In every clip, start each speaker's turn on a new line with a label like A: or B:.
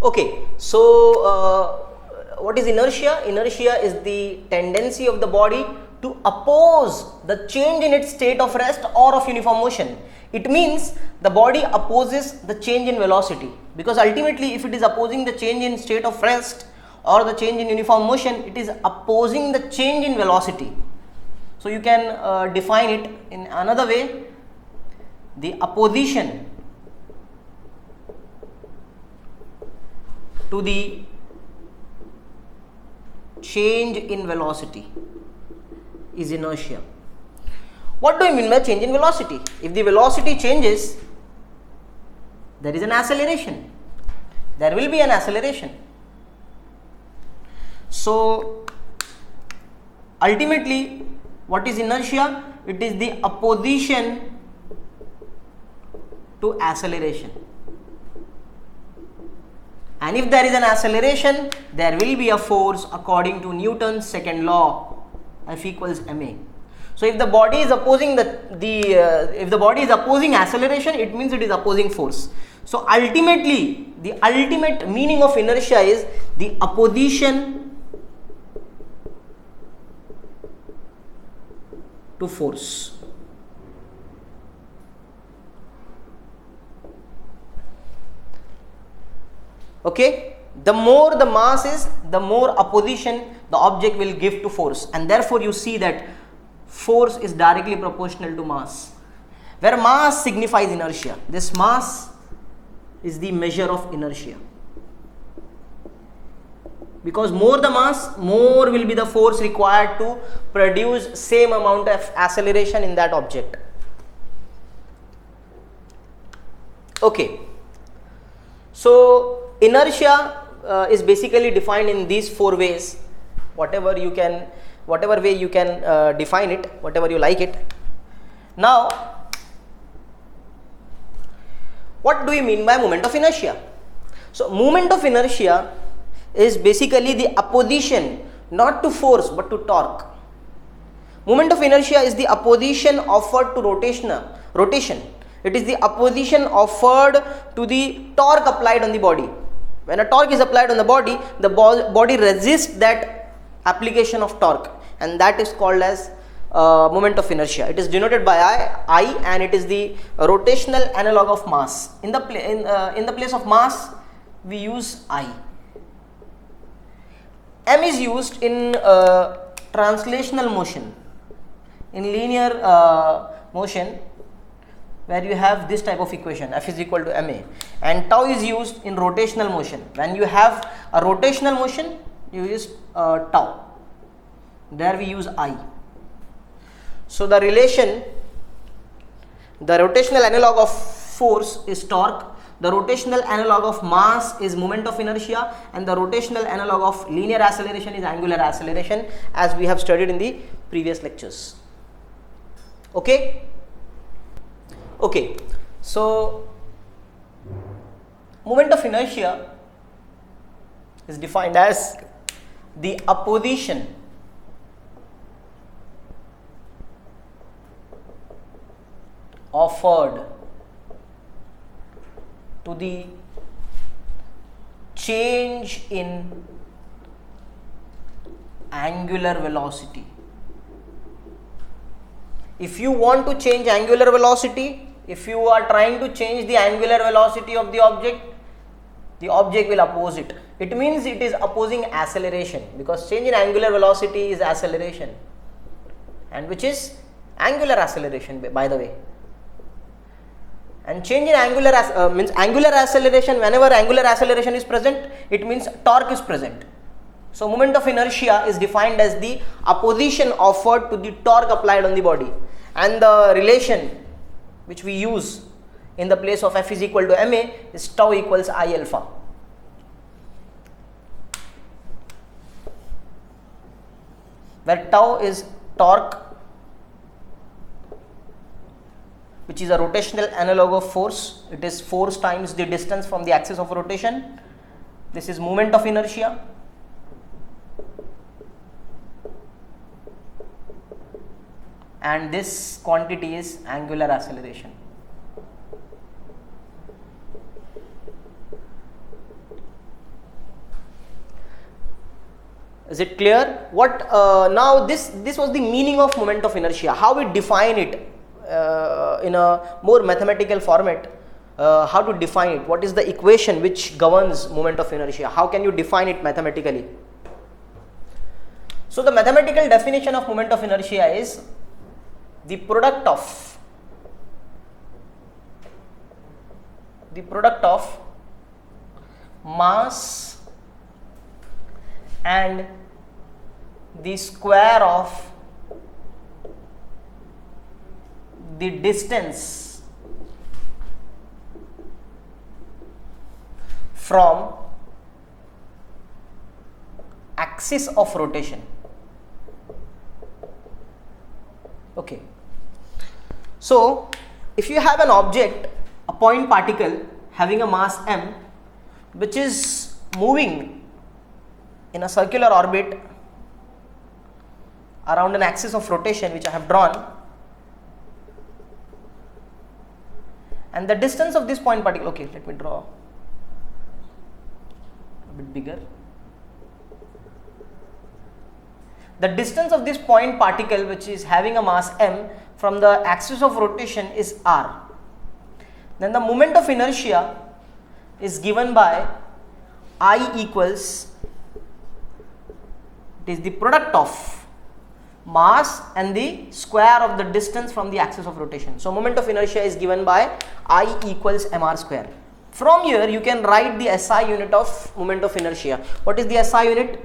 A: Okay, so what is inertia? Inertia is the tendency of the body to oppose the change in its state of rest or of uniform motion. It means the body opposes the change in velocity, because ultimately if it is opposing the change in state of rest or the change in uniform motion, it is opposing the change in velocity. So you can define it in another way: the opposition to the change in velocity is inertia. What do you mean by change in velocity? If the velocity changes, there is an acceleration. There will be an acceleration. So ultimately, what is inertia? It is the opposition to acceleration. And if there is an acceleration, there will be a force according to Newton's second law, F equals ma. So if the body is opposing if the body is opposing acceleration, it means it is opposing force. So ultimately, the ultimate meaning of inertia is the opposition to force. Okay, the more the mass is, the more opposition the object will give to force, and therefore you see that force is directly proportional to mass, where mass signifies inertia. This mass is the measure of inertia, because more the mass, more will be the force required to produce same amount of acceleration in that object. Okay, so inertia is basically defined in these four ways. Whatever way you can define it, whatever you like it. Now, what do you mean by moment of inertia? So moment of inertia is basically the opposition not to force but to torque. Moment of inertia is the opposition offered to rotation. It is the opposition offered to the torque applied on the body. When a torque is applied on the body resists that application of torque, and that is called as moment of inertia. It is denoted by I, and it is the rotational analog of mass. In the place of mass, we use I. M is used in translational motion, in linear motion, where you have this type of equation, F is equal to ma, and tau is used in rotational motion. When you have a rotational motion, you use tau. There we use I. So the relation, the rotational analog of force is torque, the rotational analog of mass is moment of inertia, and the rotational analog of linear acceleration is angular acceleration, as we have studied in the previous lectures. Okay? Okay, so moment of inertia is defined as the opposition offered to the change in angular velocity. If you want to change angular velocity, if you are trying to change the angular velocity of the object will oppose it. It means it is opposing acceleration, because change in angular velocity is acceleration, and which is angular acceleration, by the way. And change in angular means angular acceleration. Whenever angular acceleration is present, it means torque is present. So moment of inertia is defined as the opposition offered to the torque applied on the body, and the relation which we use in the place of F is equal to ma is tau equals I alpha. Where tau is torque, which is a rotational analog of force. It is force times the distance from the axis of rotation. This is moment of inertia. And this quantity is angular acceleration. Is it clear? What now this was the meaning of moment of inertia. How we define it in a more mathematical format. How to define it? What is the equation which governs moment of inertia? How can you define it mathematically? So the mathematical definition of moment of inertia is the product of mass and the square of the distance from axis of rotation. Okay. So if you have an object, a point particle having a mass m, which is moving in a circular orbit around an axis of rotation which I have drawn, and the distance of this point particle, okay, let me draw a bit bigger. The distance of this point particle which is having a mass m from the axis of rotation is r. Then the moment of inertia is given by I equals, it is the product of mass and the square of the distance from the axis of rotation. So moment of inertia is given by I equals mr square. From here you can write the SI unit of moment of inertia. What is the SI unit?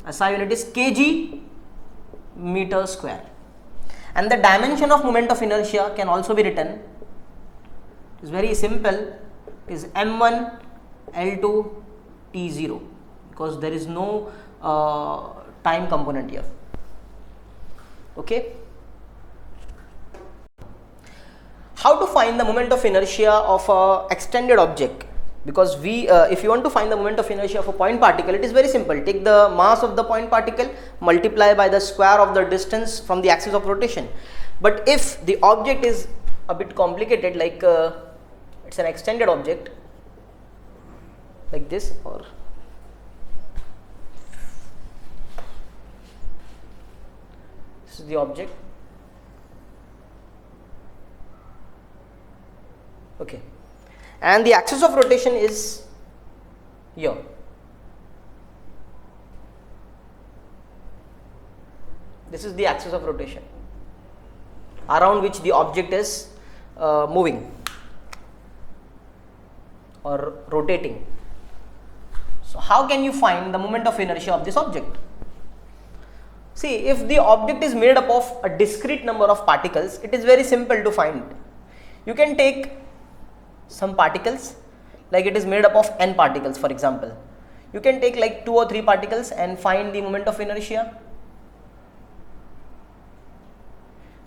A: SI unit is kg meter square. And the dimension of moment of inertia can also be written. It is very simple. It is m1 L2 t0, because there is no time component here. Okay. How to find the moment of inertia of a extended object? Because if you want to find the moment of inertia of a point particle, it is very simple. Take the mass of the point particle, multiply by the square of the distance from the axis of rotation. But if the object is a bit complicated, like it's an extended object like this, or this is the object. Okay. And the axis of rotation is here. This is the axis of rotation around which the object is moving or rotating. So how can you find the moment of inertia of this object? See, if the object is made up of a discrete number of particles, it is very simple to find. You can take some particles, like it is made up of n particles, for example. You can take like 2 or 3 particles and find the moment of inertia.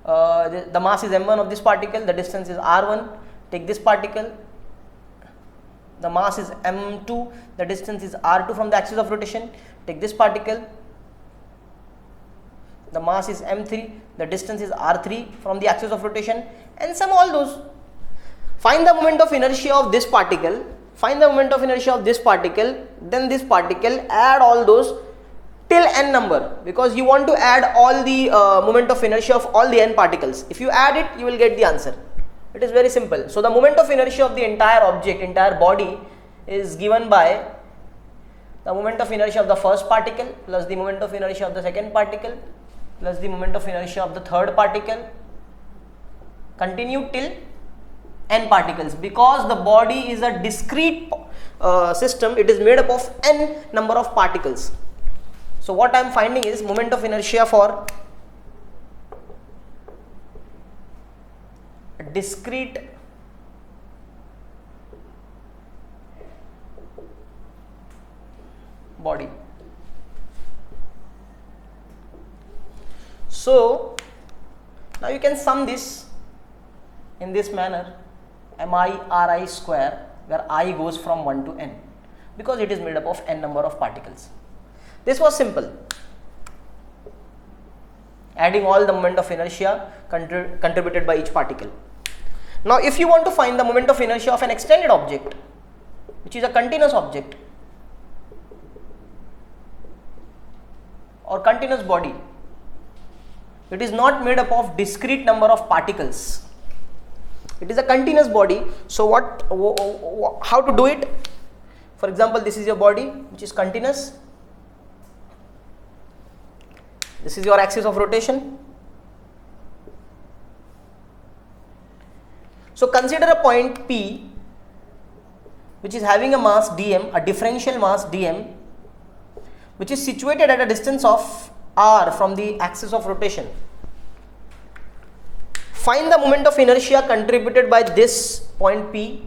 A: The mass is m1 of this particle, the distance is r1. Take this particle, the mass is m2, the distance is r2 from the axis of rotation. Take this particle, the mass is m3, the distance is r3 from the axis of rotation, and sum all those. Find the moment of inertia of this particle, find the moment of inertia of this particle, then this particle, add all those till n number, because you want to add all the moment of inertia of all the n particles. If you add it, you will get the answer. It is very simple. So the moment of inertia of the entire object, entire body, is given by the moment of inertia of the first particle plus the moment of inertia of the second particle plus the moment of inertia of the third particle, continue till n particles. Because the body is a discrete system, it is made up of n number of particles. So what I am finding is moment of inertia for a discrete body. So now you can sum this in this manner, mi ri square, where I goes from 1 to n, because it is made up of n number of particles. This was simple, adding all the moment of inertia contributed by each particle. Now if you want to find the moment of inertia of an extended object, which is a continuous object, or continuous body, it is not made up of discrete number of particles. It is a continuous body. So how to do it? For example, this is your body which is continuous. This is your axis of rotation. So consider a point P which is having a mass dm, a differential mass dm, which is situated at a distance of r from the axis of rotation. Find the moment of inertia contributed by this point P,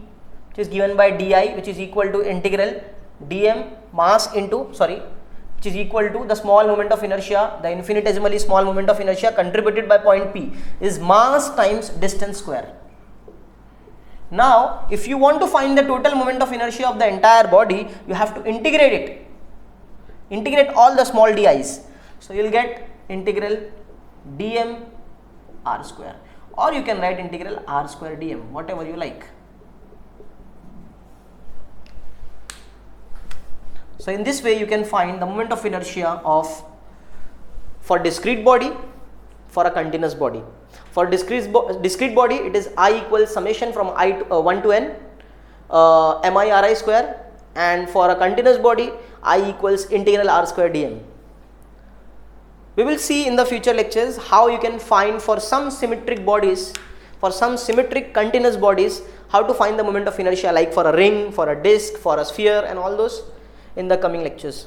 A: which is given by di, which is equal to integral dm mass into, which is equal to the small moment of inertia, the infinitesimally small moment of inertia contributed by point P is mass times distance square. Now, if you want to find the total moment of inertia of the entire body, you have to integrate it. Integrate all the small di's. So, you will get integral dm r square, or you can write integral r square dm, whatever you like. So, in this way you can find the moment of inertia for discrete body, for a continuous body. For discrete body, it is I equals summation from 1 to n mi ri square, and for a continuous body I equals integral r square dm. We will see in the future lectures how you can find for some symmetric bodies, for some symmetric continuous bodies, how to find the moment of inertia, like for a ring, for a disc, for a sphere, and all those in the coming lectures.